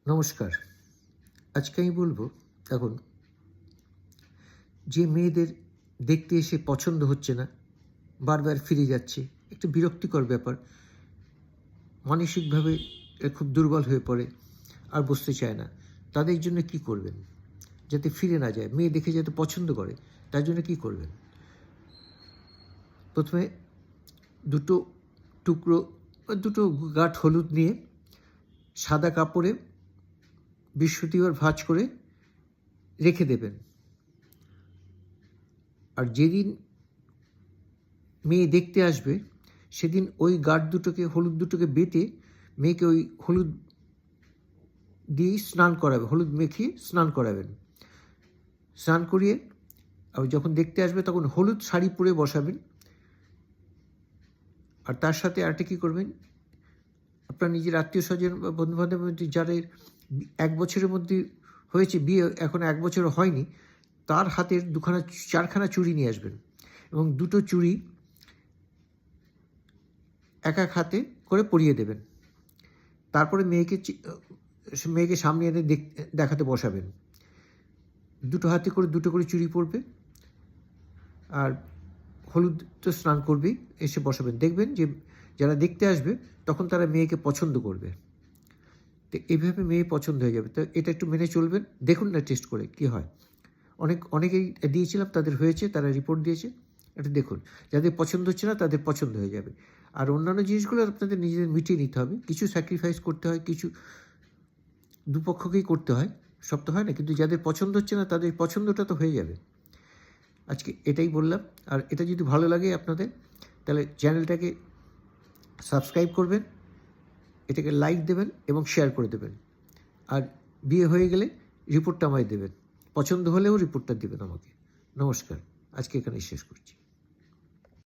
নমস্কার। আজকে আমি বলবো, এখন যে মেয়েদের দেখতে এসে পছন্দ হচ্ছে না, বারবার ফিরে যাচ্ছে, একটু বিরক্তিকর ব্যাপার, মানসিকভাবে খুব দুর্বল হয়ে পড়ে, আর বসতে চায় না, তাদের জন্য কি করবেন যাতে ফিরে না যায়, মেয়ে দেখে যাতে পছন্দ করে, তার জন্য কি করবেন? প্রথমে দুটো টুকরো দুটো গাঁঠ হলুদ নিয়ে সাদা কাপড়ে বৃহস্পতিবার ভাঁজ করে রেখে দেবেন। আর যেদিন মেয়ে দেখতে আসবে সেদিন ওই গাঁঠ দুটোকে, হলুদ দুটোকে বেটে মেয়েকে ওই হলুদ দিয়েই স্নান করাবে, হলুদ মেখে স্নান করাবেন। স্নান করিয়ে আর যখন দেখতে আসবে তখন হলুদ শাড়ি পরে বসাবেন। আর তার সাথে আরেকটা কী করবেন, আপনার নিজের আত্মীয় স্বজন বা বন্ধুবান্ধবের মধ্যে যাদের 1 বছরের মধ্যে হয়েছে বিয়ে, এখন 1 বছর হয়নি, তার হাতের 4খানা চুড়ি নিয়ে আসবেন এবং দুটো চুড়ি এক হাতে করে পরিয়ে দেবেন। তারপরে মেয়েকে সামনে এনে দেখাতে বসাবেন। দুটো হাতে করে দুটো করে চুড়ি পরবে আর হলুদ তো স্নান করবেই, এসে বসাবেন। দেখবেন যে যারা দেখতে আসবে তখন তারা মেয়েকে পছন্দ করবে। তো এইভাবে মেয়ে পছন্দ হয়ে যাবে। তো এটা একটু মেনে চলবেন, দেখুন না টেস্ট করে কী হয়। অনেকেই দিয়েছিলাম, তাদের হয়েছে, তারা রিপোর্ট দিয়েছে। এটা দেখুন, যাদের পছন্দ হচ্ছে না তাদের পছন্দ হয়ে যাবে। আর অন্যান্য জিনিসগুলো আপনাদের নিজেদের মিটিয়ে নিতে হবে, কিছু স্যাক্রিফাইস করতে হয়, কিছু দুপক্ষকেই করতে হয়, সব তো হয় না, কিন্তু যাদের পছন্দ হচ্ছে না তাদের পছন্দটা তো হয়ে যাবে। আজকে এটাই বললাম। আর এটা যদি ভালো লাগে আপনাদের, তাহলে চ্যানেলটাকে সাবস্ক্রাইব করবেন, এটাকে লাইক দেবেন এবং শেয়ার করে দেবেন। আর বিয়ে হয়ে গেলে রিপোর্টটা আমায় দেবেন, পছন্দ হলেও রিপোর্টটা দেবেন আমাকে। নমস্কার, আজকে এখানেই শেষ করছি।